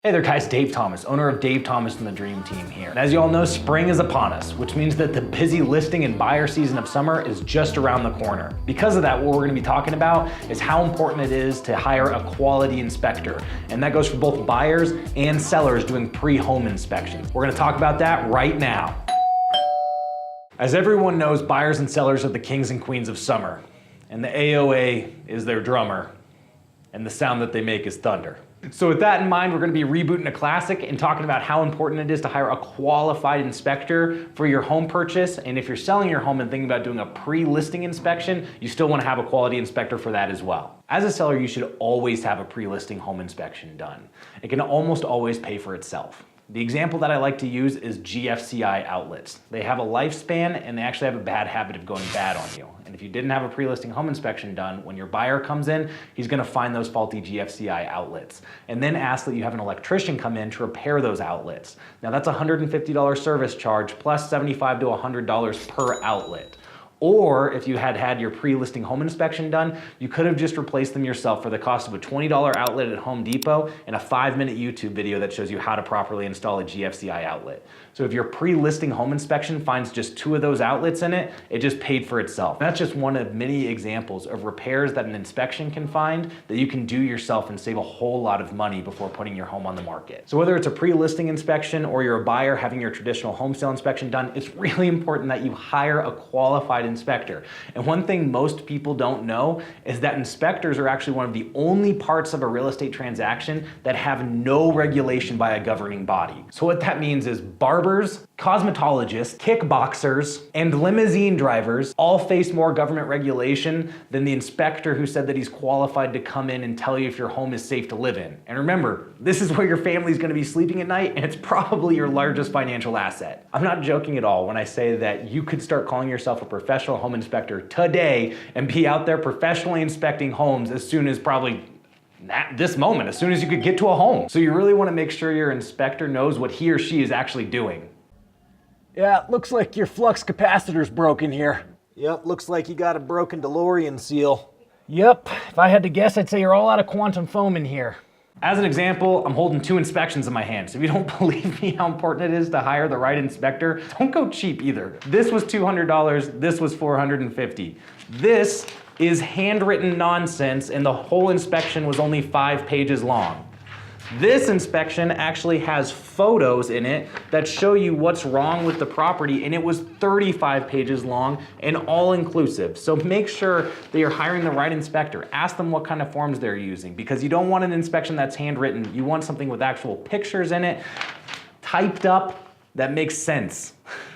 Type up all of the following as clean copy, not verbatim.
Hey there guys, Dave Thomas, owner of Dave Thomas and the Dream Team here. And as you all know, spring is upon us, which means that the busy listing and buyer season of summer is just around the corner. Because of that, what we're gonna be talking about is how important it is to hire a quality inspector. And that goes for both buyers and sellers doing pre-home inspections. We're gonna talk about that right now. As everyone knows, buyers and sellers are the kings and queens of summer. And the AOA is their drummer. And the sound that they make is thunder. So with that in mind, we're gonna be rebooting a classic and talking about how important it is to hire a qualified inspector for your home purchase. And if you're selling your home and thinking about doing a pre-listing inspection, you still wanna have a quality inspector for that as well. As a seller, you should always have a pre-listing home inspection done. It can almost always pay for itself. The example that I like to use is GFCI Outlets. They have a lifespan and they actually have a bad habit of going bad on you. And if you didn't have a pre-listing home inspection done, when your buyer comes in, he's gonna find those faulty GFCI outlets and then ask that you have an electrician come in to repair those outlets. Now that's a $150 service charge plus $75 to $100 per outlet. Or if you had your pre-listing home inspection done, you could have just replaced them yourself for the cost of a $20 outlet at Home Depot and a 5-minute YouTube video that shows you how to properly install a GFCI outlet. So if your pre-listing home inspection finds just 2 of those outlets in it, it just paid for itself. That's just one of many examples of repairs that an inspection can find that you can do yourself and save a whole lot of money before putting your home on the market. So whether it's a pre-listing inspection or you're a buyer having your traditional home sale inspection done, it's really important that you hire a qualified inspector. And one thing most people don't know is that inspectors are actually one of the only parts of a real estate transaction that have no regulation by a governing body. So what that means is barbers, cosmetologists, kickboxers, and limousine drivers all face more government regulation than the inspector who said that he's qualified to come in and tell you if your home is safe to live in. And remember, this is where your family's gonna be sleeping at night, and it's probably your largest financial asset. I'm not joking at all when I say that you could start calling yourself a professional home inspector today and be out there professionally inspecting homes as soon as probably at this moment, as soon as you could get to a home. So you really want to make sure your inspector knows what he or she is actually doing. Yeah, it looks like your flux capacitor's broken here. Yep, looks like you got a broken DeLorean seal. Yep, if I had to guess, I'd say you're all out of quantum foam in here. As an example, I'm holding 2 inspections in my hand. So if you don't believe me how important it is to hire the right inspector, don't go cheap either. This was $200, this was $450. This is handwritten nonsense and the whole inspection was only 5 pages long. This inspection actually has photos in it that show you what's wrong with the property, and it was 35 pages long and all inclusive. So make sure that you're hiring the right inspector. Ask them what kind of forms they're using, because you don't want an inspection that's handwritten. You want something with actual pictures in it, typed up, that makes sense.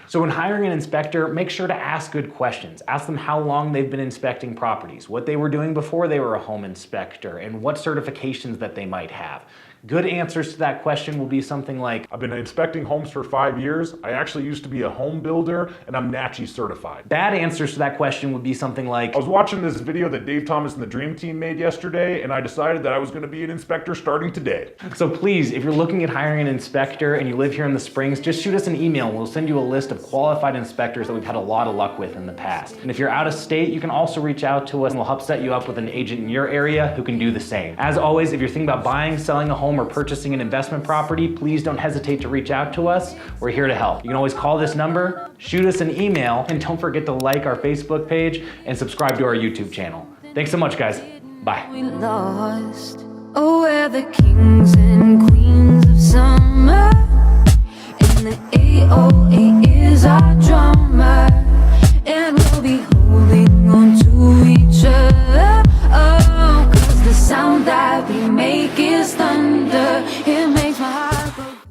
So when hiring an inspector, make sure to ask good questions. Ask them how long they've been inspecting properties, what they were doing before they were a home inspector, and what certifications that they might have. Good answers to that question will be something like, I've been inspecting homes for 5 years. I actually used to be a home builder and I'm NACHI certified. Bad answers to that question would be something like, I was watching this video that Dave Thomas and the Dream Team made yesterday and I decided that I was gonna be an inspector starting today. So please, if you're looking at hiring an inspector and you live here in the Springs, just shoot us an email and we'll send you a list of qualified inspectors that we've had a lot of luck with in the past. And if you're out of state, you can also reach out to us and we'll help set you up with an agent in your area who can do the same. As always, if you're thinking about buying, selling a home, or purchasing an investment property, please don't hesitate to reach out to us. We're here to help. You can always call this number, shoot us an email, and don't forget to like our Facebook page and subscribe to our YouTube channel. Thanks so much, guys. Bye. We lost. Oh, we're the kings and queens of summer, and the AOA is our drummer, and we'll be holding on to each other.